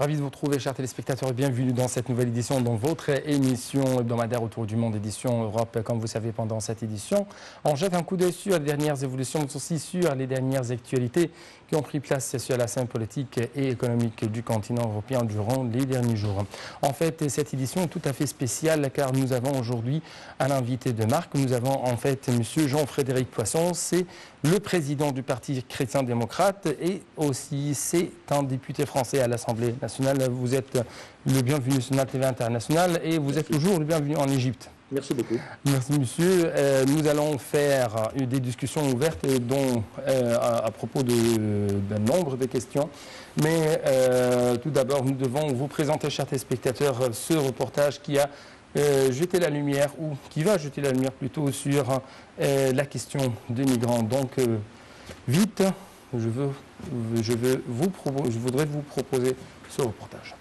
Ravi de vous retrouver, chers téléspectateurs, et bienvenue dans cette nouvelle édition, dans votre émission hebdomadaire autour du monde, édition Europe. Comme vous savez, pendant cette édition, on jette un coup d'œil sur les dernières évolutions, mais aussi sur les dernières actualités qui ont pris place sur la scène politique et économique du continent européen durant les derniers jours. En fait, cette édition est tout à fait spéciale car nous avons aujourd'hui un invité de marque. Nous avons en fait M. Jean-Frédéric Poisson, c'est le président du Parti chrétien-démocrate et aussi c'est un député français à l'Assemblée nationale. Vous êtes le bienvenu sur la TV internationale et vous êtes toujours le bienvenu en Égypte. Merci beaucoup. Merci monsieur. Nous allons faire des discussions ouvertes dont, à propos d'un nombre de questions. Mais tout d'abord, nous devons vous présenter, chers téléspectateurs, ce reportage qui a jeté la lumière, ou qui va jeter la lumière plutôt sur la question des migrants. Donc, vite, je voudrais vous proposer ce reportage.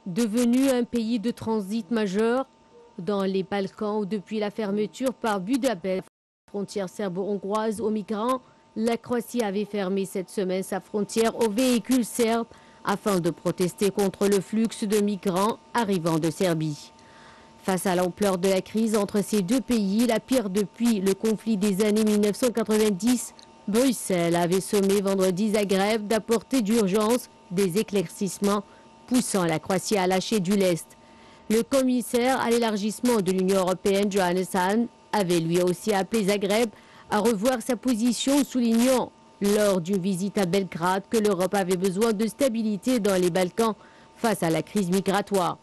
Devenu un pays de transit majeur dans les Balkans depuis la fermeture par Budapest, frontière serbo-hongroise aux migrants, la Croatie avait fermé cette semaine sa frontière aux véhicules serbes afin de protester contre le flux de migrants arrivant de Serbie. Face à l'ampleur de la crise entre ces deux pays, la pire depuis le conflit des années 1990, Bruxelles avait sommé vendredi Zagreb d'apporter d'urgence des éclaircissements poussant la Croatie à lâcher du lest. Le commissaire à l'élargissement de l'Union européenne, Johannes Hahn, avait lui aussi appelé Zagreb à revoir sa position, soulignant lors d'une visite à Belgrade que l'Europe avait besoin de stabilité dans les Balkans face à la crise migratoire.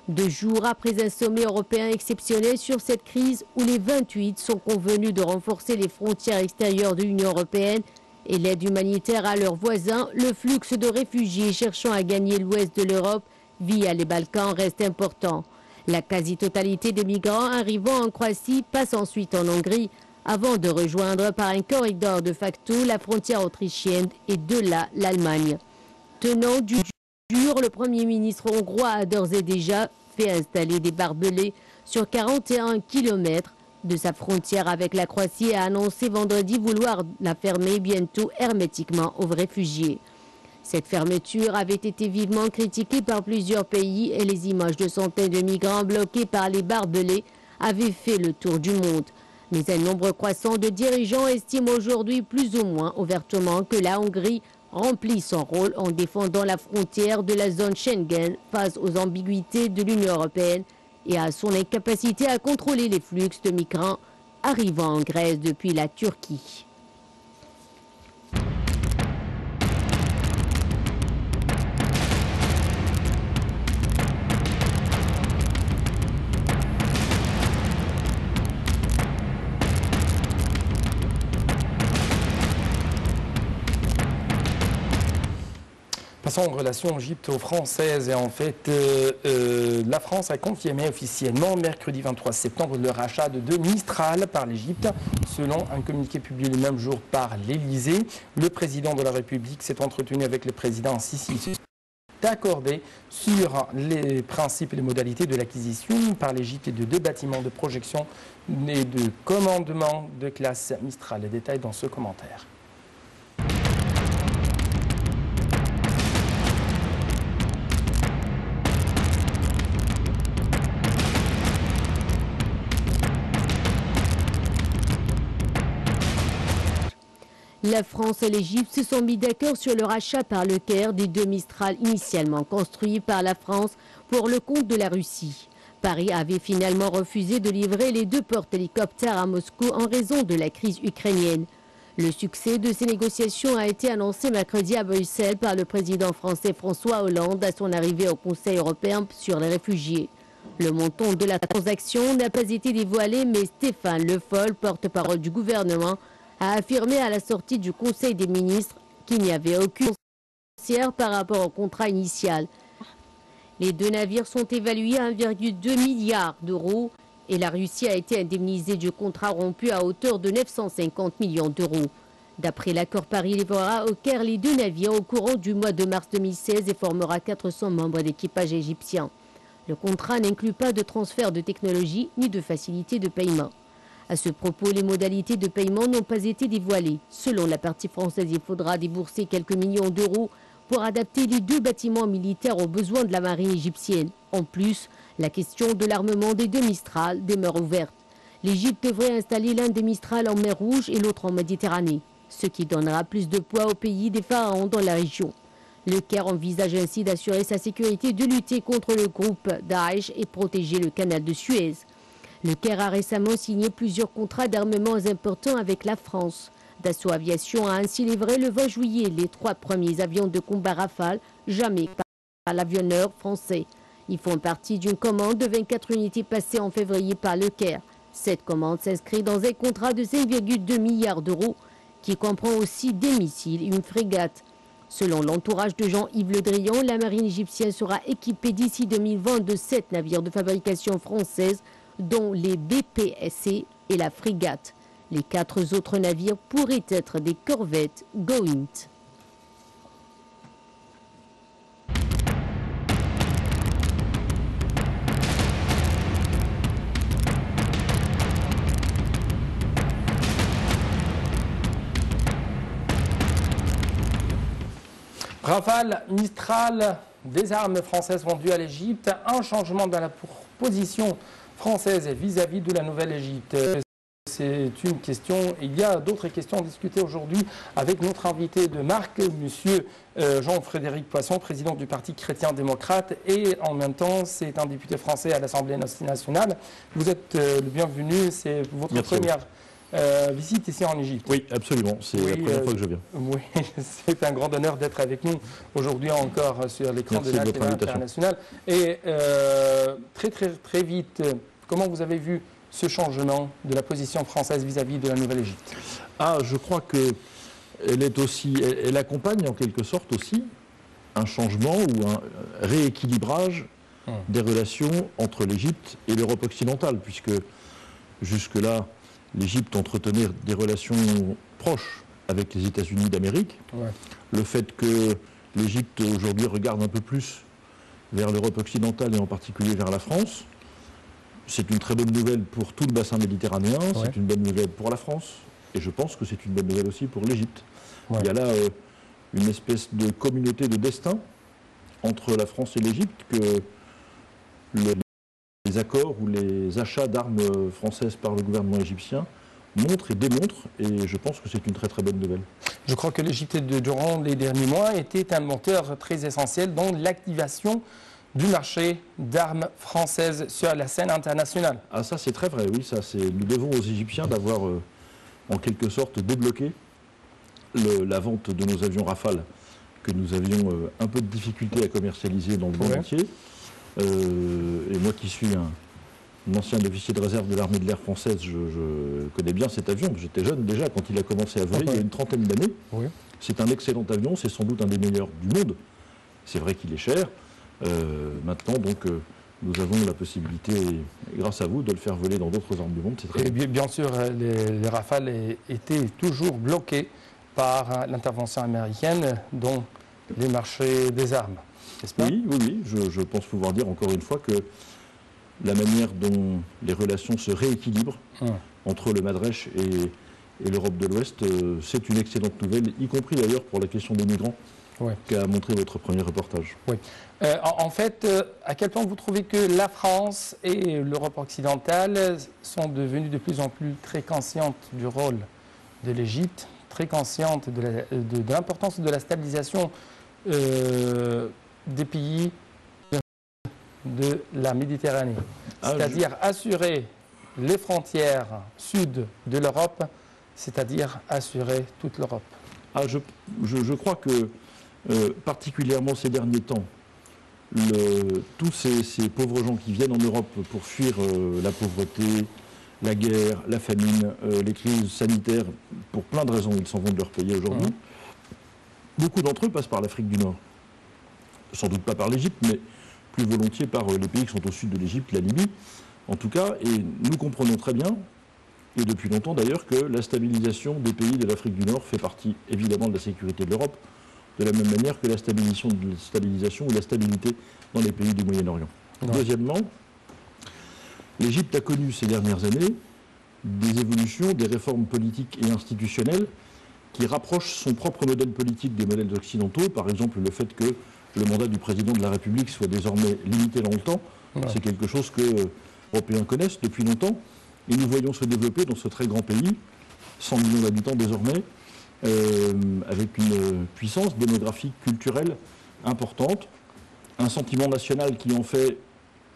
2 jours après un sommet européen exceptionnel sur cette crise où les 28 sont convenus de renforcer les frontières extérieures de l'Union européenne et l'aide humanitaire à leurs voisins, le flux de réfugiés cherchant à gagner l'ouest de l'Europe via les Balkans reste important. La quasi-totalité des migrants arrivant en Croatie passe ensuite en Hongrie avant de rejoindre par un corridor de facto la frontière autrichienne et de là l'Allemagne. Tenant du dur, le Premier ministre hongrois a d'ores et déjà fait installer des barbelés sur 41 km de sa frontière avec la Croatie et a annoncé vendredi vouloir la fermer bientôt hermétiquement aux réfugiés. Cette fermeture avait été vivement critiquée par plusieurs pays et les images de centaines de migrants bloqués par les barbelés avaient fait le tour du monde. Mais un nombre croissant de dirigeants estiment aujourd'hui plus ou moins ouvertement que la Hongrie remplit son rôle en défendant la frontière de la zone Schengen face aux ambiguïtés de l'Union européenne et à son incapacité à contrôler les flux de migrants arrivant en Grèce depuis la Turquie. Passons aux relations égypto-françaises et en fait, la France a confirmé officiellement mercredi 23 septembre le rachat de 2 Mistral par l'Égypte. Selon un communiqué publié le même jour par l'Élysée, le président de la République s'est entretenu avec le président Sissi d'accordé sur les principes et les modalités de l'acquisition par l'Égypte de 2 bâtiments de projection et de commandement de classe Mistral. Les détails dans ce commentaire. La France et l'Égypte se sont mis d'accord sur le rachat par le Caire des 2 Mistral initialement construits par la France pour le compte de la Russie. Paris avait finalement refusé de livrer les 2 porte-hélicoptères à Moscou en raison de la crise ukrainienne. Le succès de ces négociations a été annoncé mercredi à Bruxelles par le président français François Hollande à son arrivée au Conseil européen sur les réfugiés. Le montant de la transaction n'a pas été dévoilé, mais Stéphane Le Foll, porte-parole du gouvernement, a affirmé à la sortie du Conseil des ministres qu'il n'y avait aucune financière par rapport au contrat initial. Les 2 navires sont évalués à 1,2 milliard d'euros et la Russie a été indemnisée du contrat rompu à hauteur de 950 millions d'euros. D'après l'accord Paris livrera au Caire les 2 navires au courant du mois de mars 2016 et formera 400 membres d'équipage égyptien. Le contrat n'inclut pas de transfert de technologie ni de facilité de paiement. À ce propos, les modalités de paiement n'ont pas été dévoilées. Selon la partie française, il faudra débourser quelques millions d'euros pour adapter les 2 bâtiments militaires aux besoins de la marine égyptienne. En plus, la question de l'armement des 2 Mistral demeure ouverte. L'Égypte devrait installer l'un des Mistral en mer Rouge et l'autre en Méditerranée, ce qui donnera plus de poids au pays des pharaons dans la région. Le Caire envisage ainsi d'assurer sa sécurité, de lutter contre le groupe Daesh et protéger le canal de Suez. Le Caire a récemment signé plusieurs contrats d'armements importants avec la France. Dassault Aviation a ainsi livré le 20 juillet les 3 premiers avions de combat Rafale jamais par l'avionneur français. Ils font partie d'une commande de 24 unités passées en février par le Caire. Cette commande s'inscrit dans un contrat de 5,2 milliards d'euros qui comprend aussi des missiles et une frégate. Selon l'entourage de Jean-Yves Le Drian, la marine égyptienne sera équipée d'ici 2020 de 7 navires de fabrication française, dont les BPSC et la frégate. Les 4 autres navires pourraient être des corvettes Going. Rafale, Mistral, des armes françaises vendues à l'Égypte, un changement dans la position française vis-à-vis de la Nouvelle-Égypte. C'est une question. Il y a d'autres questions à discuter aujourd'hui avec notre invité de marque, monsieur Jean-Frédéric Poisson, président du Parti chrétien-démocrate, et en même temps, c'est un député français à l'Assemblée nationale. Vous êtes le bienvenu, c'est votre première visite ici en Égypte. Oui, absolument, c'est la première fois que je viens. Oui, c'est un grand honneur d'être avec nous aujourd'hui encore sur l'écran de la télé internationale. Et très vite, comment vous avez vu ce changement de la position française vis-à-vis de la Nouvelle-Égypte? Je crois qu'elle accompagne en quelque sorte aussi un changement ou un rééquilibrage des relations entre l'Égypte et l'Europe occidentale, puisque jusque-là, l'Égypte entretenait des relations proches avec les États-Unis d'Amérique. Ouais. Le fait que l'Égypte aujourd'hui regarde un peu plus vers l'Europe occidentale et en particulier vers la France, c'est une très bonne nouvelle pour tout le bassin méditerranéen, ouais. C'est une bonne nouvelle pour la France, et je pense que c'est une bonne nouvelle aussi pour l'Égypte. Ouais. Il y a là une espèce de communauté de destin entre la France et l'Égypte que les accords ou les achats d'armes françaises par le gouvernement égyptien montrent et démontrent, et je pense que c'est une très très bonne nouvelle. Je crois que l'Égypte, durant les derniers mois, était un moteur très essentiel dans l'activation du marché d'armes françaises sur la scène internationale. Ah, ça c'est très vrai, oui. Nous devons aux Égyptiens d'avoir en quelque sorte débloqué la vente de nos avions Rafale que nous avions un peu de difficulté à commercialiser dans le monde entier. Et moi qui suis un ancien officier de réserve de l'armée de l'air française, je connais bien cet avion. J'étais jeune déjà quand il a commencé à voler, il y a une trentaine d'années. Oui. C'est un excellent avion, c'est sans doute un des meilleurs du monde. C'est vrai qu'il est cher. Maintenant, donc, nous avons la possibilité, grâce à vous, de le faire voler dans d'autres armes du monde. C'est très bien. Bien sûr, les Rafales étaient toujours bloqués par l'intervention américaine dans les marchés des armes. Oui, je pense pouvoir dire encore une fois que la manière dont les relations se rééquilibrent entre le Madrèche et l'Europe de l'Ouest, c'est une excellente nouvelle, y compris d'ailleurs pour la question des migrants qu'a montré votre premier reportage. Oui. En fait, à quel point vous trouvez que la France et l'Europe occidentale sont devenues de plus en plus très conscientes du rôle de l'Égypte, très conscientes de l'importance de la stabilisation des pays de la Méditerranée, c'est-à-dire assurer les frontières sud de l'Europe, c'est-à-dire assurer toute l'Europe? Je crois que, particulièrement ces derniers temps, tous ces pauvres gens qui viennent en Europe pour fuir la pauvreté, la guerre, la famine, les crises sanitaires, pour plein de raisons, ils s'en vont de leur pays aujourd'hui. Beaucoup d'entre eux passent par l'Afrique du Nord. Sans doute pas par l'Égypte, mais plus volontiers par les pays qui sont au sud de l'Égypte, la Libye, en tout cas. Et nous comprenons très bien et depuis longtemps d'ailleurs, que la stabilisation des pays de l'Afrique du Nord fait partie évidemment de la sécurité de l'Europe, de la même manière que la stabilisation ou la stabilité dans les pays du Moyen-Orient. Ouais. Deuxièmement, l'Égypte a connu ces dernières années des évolutions, des réformes politiques et institutionnelles qui rapprochent son propre modèle politique des modèles occidentaux. Par exemple, le fait que le mandat du président de la République soit désormais limité dans le temps, ouais. C'est quelque chose que les Européens connaissent depuis longtemps. Et nous voyons se développer dans ce très grand pays, 100 millions d'habitants désormais, avec une puissance démographique, culturelle importante, un sentiment national qui en fait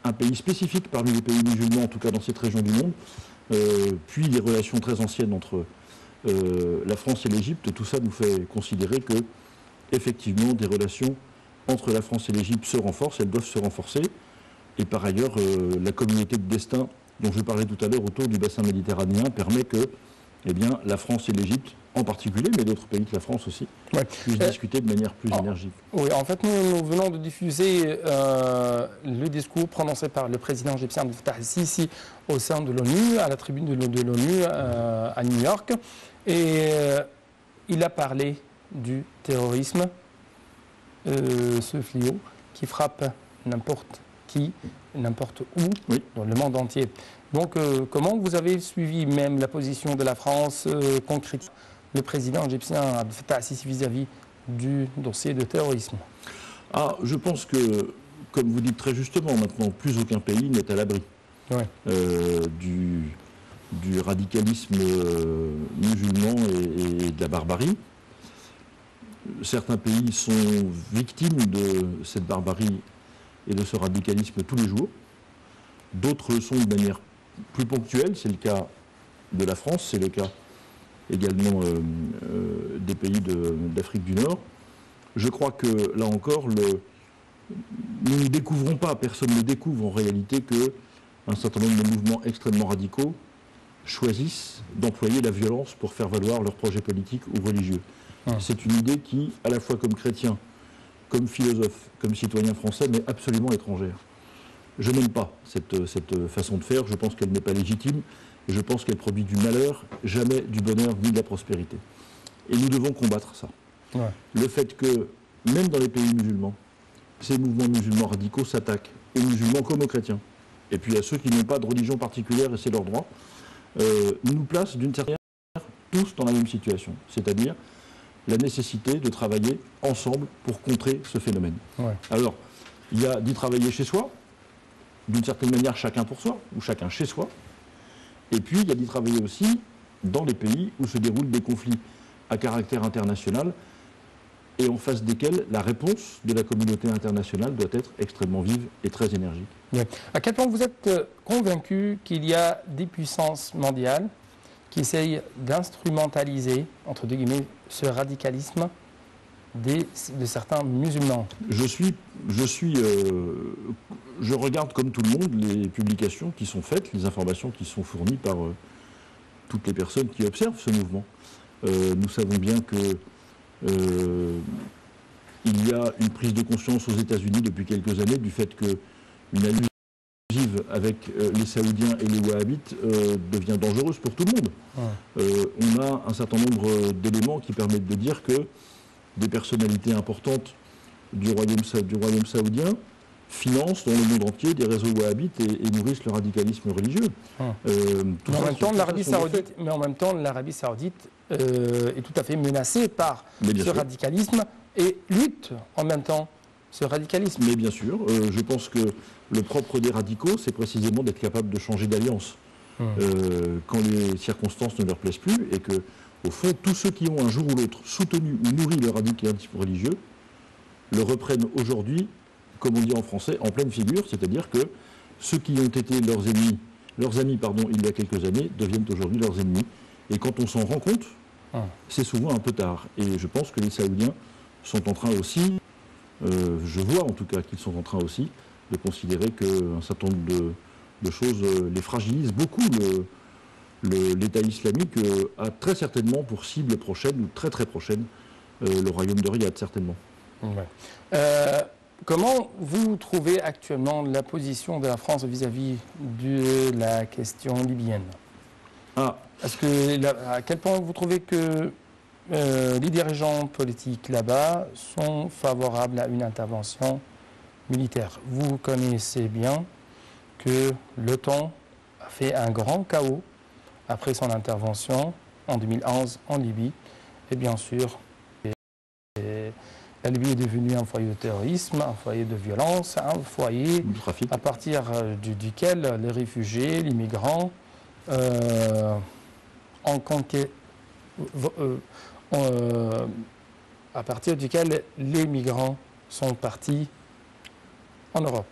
un pays spécifique parmi les pays musulmans, en tout cas dans cette région du monde, puis des relations très anciennes entre la France et l'Égypte. Tout ça nous fait considérer que, effectivement, des relations entre la France et l'Égypte se renforcent, elles doivent se renforcer. Et par ailleurs, la communauté de destin dont je parlais tout à l'heure autour du bassin méditerranéen permet que la France et l'Égypte en particulier, mais d'autres pays que la France aussi, ouais. Puissent discuter de manière plus énergique. Oui, en fait, nous venons de diffuser le discours prononcé par le président égyptien Abdel Fattah el-Sisi au sein de l'ONU, à la tribune de l'ONU à New York. Et il a parlé du terrorisme, ce fléau qui frappe n'importe qui, n'importe où, oui. Dans le monde entier. Donc, comment vous avez suivi même la position de la France concrète le président égyptien Abdel Fattah el-Sisi vis-à-vis du dossier de terrorisme? Je pense que, comme vous dites très justement, maintenant, plus aucun pays n'est à l'abri ouais. Du radicalisme musulman et de la barbarie. Certains pays sont victimes de cette barbarie et de ce radicalisme tous les jours. D'autres le sont de manière plus ponctuelle, c'est le cas de la France, c'est le cas également des pays d'Afrique du Nord. Je crois que, là encore, nous ne découvrons pas, personne ne découvre en réalité qu'un certain nombre de mouvements extrêmement radicaux choisissent d'employer la violence pour faire valoir leurs projets politiques ou religieux. C'est une idée qui, à la fois comme chrétien, comme philosophe, comme citoyen français, m'est absolument étrangère. Je n'aime pas cette façon de faire, je pense qu'elle n'est pas légitime, et je pense qu'elle produit du malheur, jamais du bonheur ni de la prospérité. Et nous devons combattre ça. Ouais. Le fait que, même dans les pays musulmans, ces mouvements musulmans radicaux s'attaquent aux musulmans comme aux chrétiens, et puis à ceux qui n'ont pas de religion particulière, et c'est leur droit, nous place d'une certaine manière tous dans la même situation, c'est-à-dire la nécessité de travailler ensemble pour contrer ce phénomène. Ouais. Alors, il y a d'y travailler chez soi, d'une certaine manière chacun pour soi, ou chacun chez soi, et puis il y a d'y travailler aussi dans les pays où se déroulent des conflits à caractère international et en face desquels la réponse de la communauté internationale doit être extrêmement vive et très énergique. Ouais. À quel point vous êtes convaincu qu'il y a des puissances mondiales qui essayent d'instrumentaliser, entre deux guillemets, ce radicalisme de certains musulmans? Je regarde comme tout le monde les publications qui sont faites, les informations qui sont fournies par toutes les personnes qui observent ce mouvement. Nous savons bien que il y a une prise de conscience aux États-Unis depuis quelques années du fait qu'une alliance avec les Saoudiens et les Wahhabites devient dangereuse pour tout le monde. On a un certain nombre d'éléments qui permettent de dire que des personnalités importantes du royaume saoudien financent dans le monde entier des réseaux wahhabites et nourrissent le radicalisme religieux. Mais en même temps, l'Arabie saoudite est tout à fait menacée par ce radicalisme et lutte en même temps ce radicalisme. Mais bien sûr, je pense que le propre des radicaux, c'est précisément d'être capable de changer d'alliance quand les circonstances ne leur plaisent plus et que, au fond, tous ceux qui ont un jour ou l'autre soutenu ou nourri le radicalisme religieux le reprennent aujourd'hui, comme on dit en français, en pleine figure, c'est-à-dire que ceux qui ont été leurs amis il y a quelques années deviennent aujourd'hui leurs ennemis. Et quand on s'en rend compte, c'est souvent un peu tard. Et je pense que les Saoudiens sont en train aussi, je vois en tout cas qu'ils sont en train aussi de considérer qu'un certain nombre de choses les fragilisent beaucoup. L'État islamique a très certainement pour cible prochaine, ou très très prochaine, le royaume de Riyad, certainement. Ouais. Comment vous trouvez actuellement la position de la France vis-à-vis de la question libyenne? Ah, À quel point vous trouvez que les dirigeants politiques là-bas sont favorables à une intervention militaire? Vous connaissez bien que l'OTAN a fait un grand chaos après son intervention en 2011 en Libye. Et bien sûr, la Libye est devenue un foyer de terrorisme, un foyer de violence, un foyer du trafic. à partir duquel les réfugiés, les migrants, à partir duquel les migrants sont partis en Europe.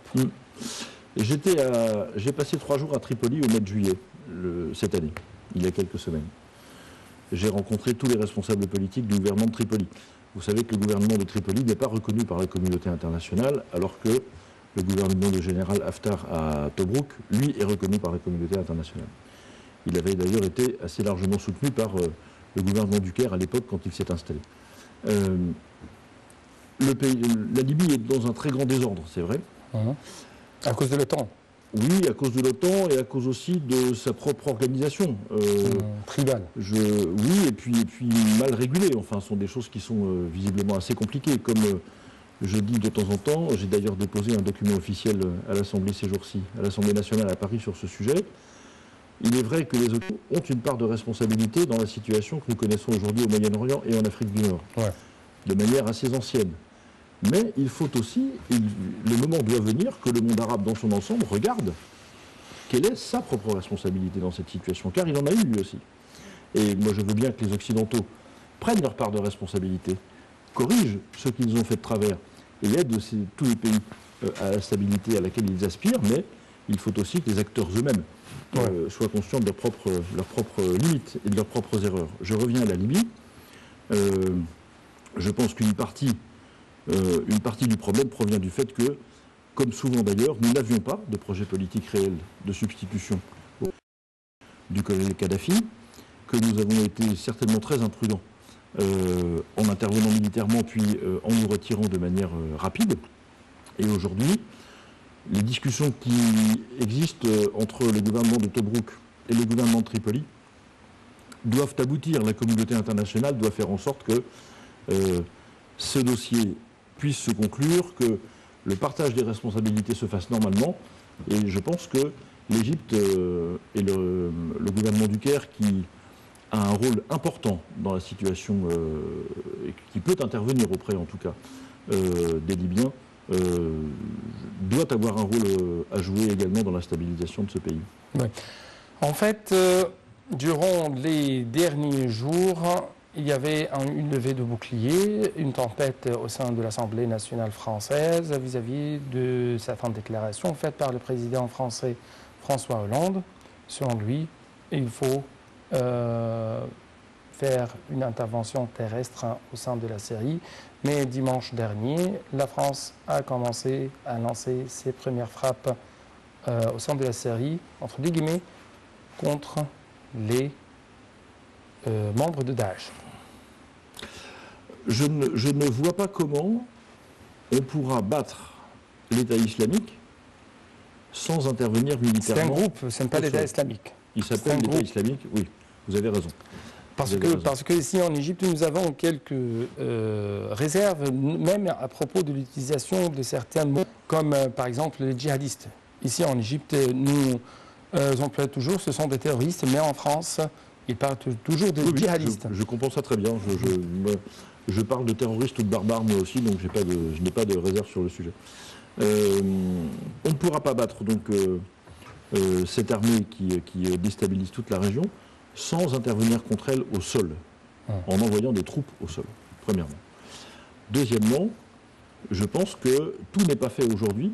J'ai passé 3 jours à Tripoli au mois de juillet, cette année, il y a quelques semaines. J'ai rencontré tous les responsables politiques du gouvernement de Tripoli. Vous savez que le gouvernement de Tripoli n'est pas reconnu par la communauté internationale, alors que le gouvernement du général Haftar à Tobrouk, lui, est reconnu par la communauté internationale. Il avait d'ailleurs été assez largement soutenu par le gouvernement du Caire à l'époque quand il s'est installé. La Libye est dans un très grand désordre, c'est vrai. À cause de l'OTAN? Oui, à cause de l'OTAN et à cause aussi de sa propre organisation. Tribale. Oui, et puis mal régulée. Enfin, ce sont des choses qui sont visiblement assez compliquées. Comme je dis de temps en temps, j'ai d'ailleurs déposé un document officiel à l'Assemblée ces jours-ci, à l'Assemblée nationale à Paris sur ce sujet. Il est vrai que les Occidentaux ont une part de responsabilité dans la situation que nous connaissons aujourd'hui au Moyen-Orient et en Afrique du Nord, de manière assez ancienne. Mais il faut aussi, le moment doit venir que le monde arabe dans son ensemble regarde quelle est sa propre responsabilité dans cette situation, car il en a eu lui aussi. Et moi je veux bien que les Occidentaux prennent leur part de responsabilité, corrigent ce qu'ils ont fait de travers et aident tous les pays à la stabilité à laquelle ils aspirent, mais il faut aussi que les acteurs eux-mêmes soient conscients de leurs propres limites et de leurs propres erreurs. Je reviens à la Libye. Je pense qu'une partie du problème provient du fait que, comme souvent d'ailleurs, nous n'avions pas de projet politique réel de substitution du colonel Kadhafi, que nous avons été certainement très imprudents en intervenant militairement puis en nous retirant de manière rapide. Et aujourd'hui, les discussions qui existent entre le gouvernement de Tobrouk et le gouvernement de Tripoli doivent aboutir. La communauté internationale doit faire en sorte que ce dossier puisse se conclure, que le partage des responsabilités se fasse normalement. Et je pense que l'Égypte et le gouvernement du Caire, qui a un rôle important dans la situation, et qui peut intervenir auprès en tout cas des Libyens, doit avoir un rôle à jouer également dans la stabilisation de ce pays. Oui. En fait, durant les derniers jours, il y avait une levée de bouclier, une tempête au sein de l'Assemblée nationale française vis-à-vis de certaines déclarations faites par le président français François Hollande. Selon lui, il faut faire une intervention terrestre au sein de la Syrie. Mais dimanche dernier, la France a commencé à lancer ses premières frappes au sein de la Syrie, entre guillemets, contre les membres de Daesh. Je ne vois pas comment on pourra battre l'État islamique sans intervenir militairement. C'est un groupe, ce n'est pas l'État islamique. Il s'appelle l'État islamique, oui, vous avez raison. Parce que ici en Égypte, nous avons quelques réserves, même à propos de l'utilisation de certains mots, comme par exemple les djihadistes. Ici en Égypte, nous employons toujours, ce sont des terroristes, mais en France, ils parlent toujours de djihadistes. Je comprends ça très bien. Je parle de terroristes ou de barbares moi aussi, donc je n'ai pas de réserve sur le sujet. On ne pourra pas battre donc cette armée qui déstabilise toute la région sans intervenir contre elle au sol, en envoyant des troupes au sol, premièrement. Deuxièmement, je pense que tout n'est pas fait aujourd'hui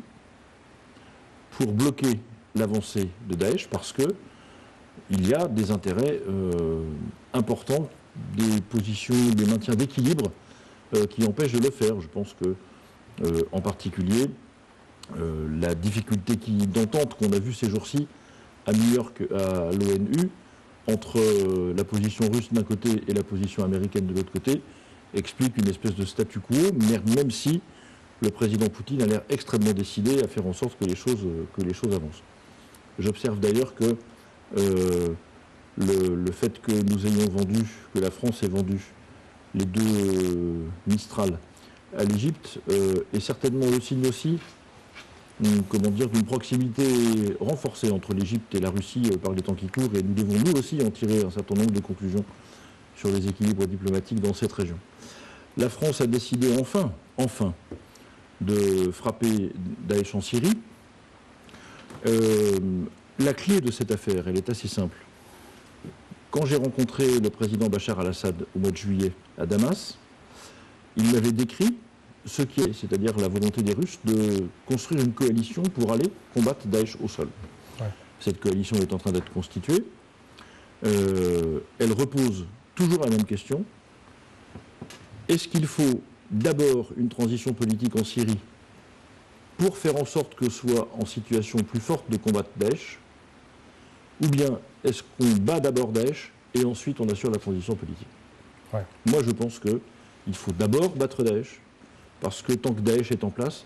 pour bloquer l'avancée de Daesh, parce que il y a des intérêts importants, des positions, des maintiens d'équilibre qui empêchent de le faire. Je pense que, en particulier, la difficulté d'entente qu'on a vue ces jours-ci à New York, à l'ONU, entre la position russe d'un côté et la position américaine de l'autre côté, explique une espèce de statu quo, même si le président Poutine a l'air extrêmement décidé à faire en sorte que les choses avancent. J'observe d'ailleurs que le fait que nous ayons vendu, que la France ait vendu les deux Mistral à l'Égypte est certainement le signe aussi, comment dire, d'une proximité renforcée entre l'Égypte et la Russie par les temps qui courent, et nous devons nous aussi en tirer un certain nombre de conclusions sur les équilibres diplomatiques dans cette région. La France a décidé enfin, de frapper Daesh en Syrie. La clé de cette affaire, elle est assez simple. Quand j'ai rencontré le président Bachar al-Assad au mois de juillet à Damas, il m'avait décrit ce qui est, c'est-à-dire la volonté des Russes de construire une coalition pour aller combattre Daesh au sol. Ouais. Cette coalition est en train d'être constituée. Elle repose toujours la même question. Est-ce qu'il faut d'abord une transition politique en Syrie pour faire en sorte que soit en situation plus forte de combattre Daesh, ou bien est-ce qu'on bat d'abord Daesh et ensuite on assure la transition politique? Ouais. Moi je pense qu'il faut d'abord battre Daesh, parce que tant que Daesh est en place,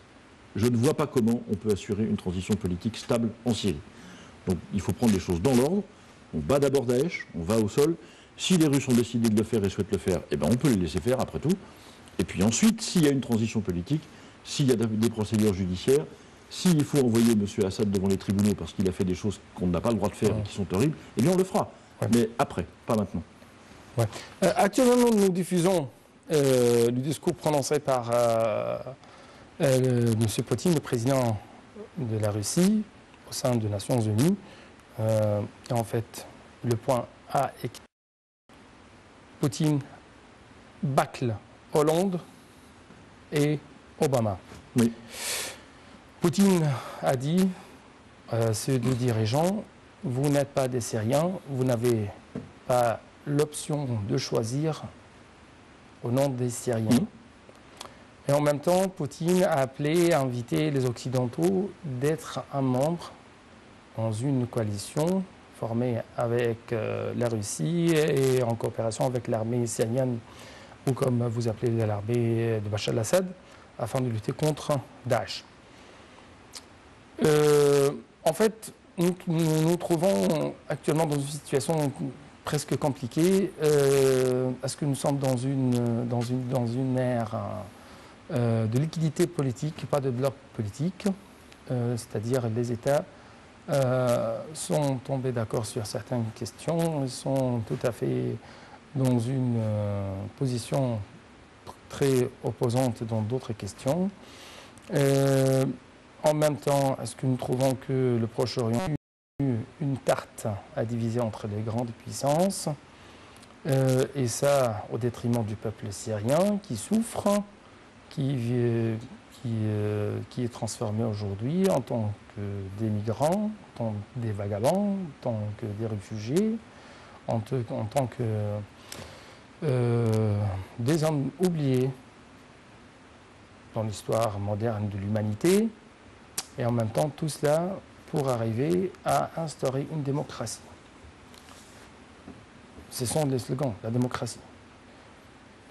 je ne vois pas comment on peut assurer une transition politique stable en Syrie. Donc il faut prendre les choses dans l'ordre, on bat d'abord Daesh, on va au sol. Si les Russes ont décidé de le faire et souhaitent le faire, eh ben on peut les laisser faire après tout. Et puis ensuite, s'il y a une transition politique, s'il y a des procédures judiciaires, s'il faut envoyer M. Assad devant les tribunaux parce qu'il a fait des choses qu'on n'a pas le droit de faire et qui sont horribles, eh bien on le fera. Ouais. Mais après, pas maintenant. Ouais. Actuellement, nous diffusons le discours prononcé par M. Poutine, le président de la Russie, au sein des Nations Unies. Et en fait, le point A est que Poutine bâcle Hollande et Obama. Oui. Poutine a dit à ces deux dirigeants, vous n'êtes pas des Syriens, vous n'avez pas l'option de choisir au nom des Syriens. Et en même temps, Poutine a appelé, a invité les Occidentaux d'être un membre dans une coalition formée avec la Russie et en coopération avec l'armée syrienne, ou comme vous appelez l'armée de Bachar al-Assad, afin de lutter contre Daesh. En fait, nous nous trouvons actuellement dans une situation presque compliquée, parce que nous sommes dans une ère de liquidité politique, pas de bloc politique, c'est-à-dire les États sont tombés d'accord sur certaines questions, ils sont tout à fait dans une position très opposante dans d'autres questions. En même temps, est-ce que nous trouvons que le Proche-Orient a eu une carte à diviser entre les grandes puissances, et ça au détriment du peuple syrien qui souffre, qui est transformé aujourd'hui en tant que des migrants, en tant que des vagabonds, en tant que des réfugiés, en tant que des hommes oubliés dans l'histoire moderne de l'humanité, et en même temps tout cela pour arriver à instaurer une démocratie. Ce sont les slogans, la démocratie.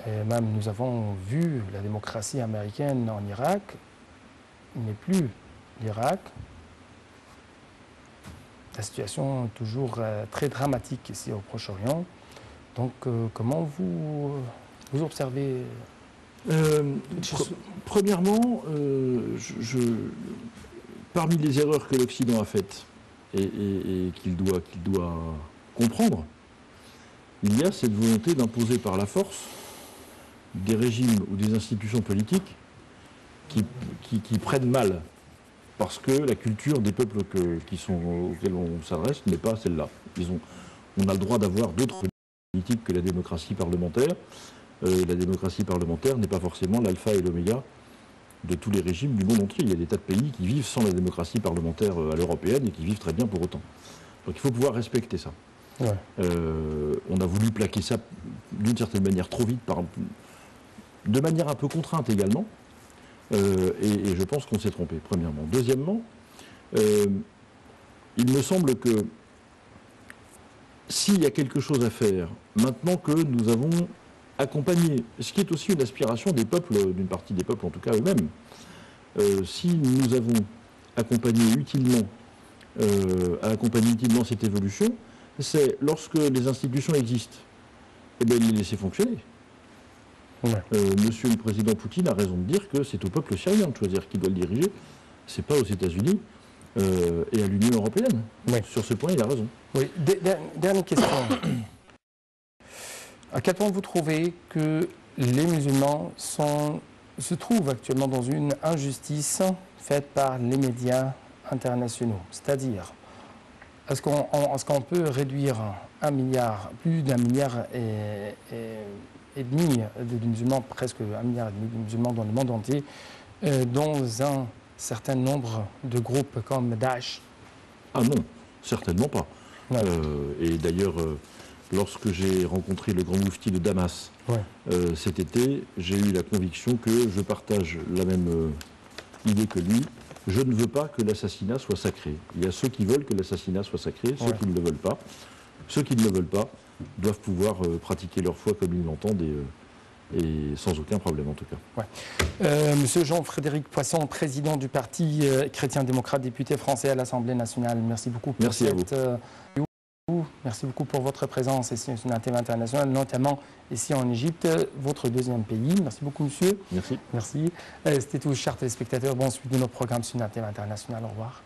Et même nous avons vu la démocratie américaine en Irak, il n'est plus l'Irak. La situation est toujours très dramatique ici au Proche-Orient. Donc comment vous observez Premièrement, parmi les erreurs que l'Occident a faites et qu'il doit comprendre, il y a cette volonté d'imposer par la force des régimes ou des institutions politiques qui prennent mal, parce que la culture des peuples auxquels on s'adresse n'est pas celle-là. On a le droit d'avoir d'autres politiques que la démocratie parlementaire. La démocratie parlementaire n'est pas forcément l'alpha et l'oméga de tous les régimes du monde entier. Il y a des tas de pays qui vivent sans la démocratie parlementaire à l'européenne et qui vivent très bien pour autant. Donc il faut pouvoir respecter ça. Ouais. On a voulu plaquer ça d'une certaine manière trop vite, de manière un peu contrainte également, et je pense qu'on s'est trompé, premièrement. Deuxièmement, il me semble que s'il y a quelque chose à faire, maintenant que nous avons accompagné, ce qui est aussi une aspiration des peuples, d'une partie des peuples en tout cas eux-mêmes, si nous avons accompagné utilement cette évolution, c'est lorsque les institutions existent, eh bien, les laisser fonctionner. Ouais. Monsieur le Président Poutine a raison de dire que c'est au peuple syrien de choisir qui doit le diriger, c'est pas aux États-Unis et à l'Union européenne. Oui. Sur ce point, il a raison. Oui. Dernière question. À quel point vous trouvez que les musulmans se trouvent actuellement dans une injustice faite par les médias internationaux? C'est-à-dire, est-ce qu'on peut réduire plus d'un milliard et demi de musulmans, presque 1,5 milliard de musulmans dans le monde entier, dans un certain nombre de groupes comme Daesh? Ah non, certainement pas. Ouais. Et d'ailleurs, lorsque j'ai rencontré le grand moufti de Damas cet été, j'ai eu la conviction que je partage la même idée que lui. Je ne veux pas que l'assassinat soit sacré. Il y a ceux qui veulent que l'assassinat soit sacré, ceux qui ne le veulent pas. Ceux qui ne le veulent pas doivent pouvoir pratiquer leur foi comme ils l'entendent et sans aucun problème en tout cas. Ouais. Monsieur Jean-Frédéric Poisson, président du Parti chrétien-démocrate, député français à l'Assemblée nationale. Merci beaucoup pour Merci beaucoup pour votre présence ici sur la TV internationale, notamment ici en Égypte, votre deuxième pays. Merci beaucoup, monsieur. Merci. Merci. C'était tout, chers téléspectateurs. Bonne suite de nos programmes sur la TV internationale. Au revoir.